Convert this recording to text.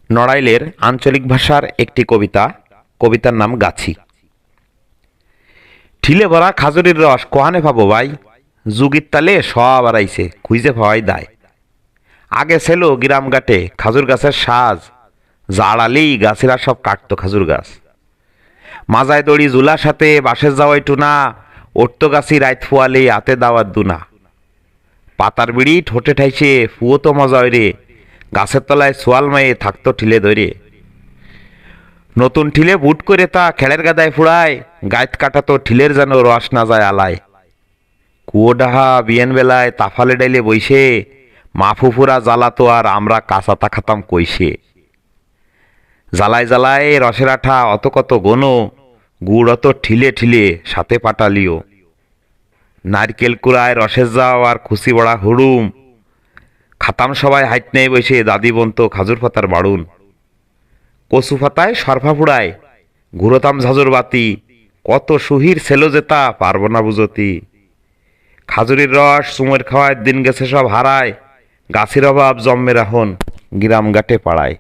নড়াইলের আঞ্চলিক ভাষার একটি কবিতা। কবিতার নাম গাছি। ঠিলে ভরা খাজুরির রস কোহানে পাবো ভাই, যুগির তালে সব আড়াইছে খুঁজে পাওয়াই দায়। আগে ছিল গ্রাম ঘাটে খাজুর গাছের সাজ, জাড়ালেই গাছেরা সব কাটতো খাজুর গাছ। মাজায় দড়ি জুলার সাথে বাঁশের যাওয়াই টুনা, ওট্ট গাছি রাইত ফুয়ালে আতে দাওয়াত দুনা। পাতার বিড়ি ঠোঁটে ঠাইছে ফুয়ো তো মজা রে, গাছের তলায় সোয়াল মায়ে থাকতো ঠিলে ধরে। নতুন ঠিলে বুট করে তা খেলের গাদায় ফুড়ায়, গাইত কাটাতো ঠিলের যেন রস না যায় আলায়। কুয়ো ডাহা বিয়েন বেলায় তাফালে ডাইলে বইসে, মা ফুফুরা জ্বালাতো আর আমরা কাঁচাতা খাতাম কইসে। জ্বালায় জ্বালায় রসের আঠা অত কত গনো, গুড় অত ঠিলে ঠিলে সাথে পাটালিও। নারকেল কুড়ায় রসের যাও আর খুশি বড়া হুড়ুম, খাতাম সবাই হাইট নেই বসে দাদি বন্ত খাজুর পাতার বাড়ুন। কচু পাতায় সরফা ফুড়ায় ঘুরতাম ঝাঁঝুর বাতি, কত সুহির ছেলো যেতা পারবো না বুঝতি। খাজুরির রস চুমের খাওয়ায় দিন গেছে সব হারায়, গাছের অভাব জন্মের এখন গ্রাম ঘাটে পাড়ায়।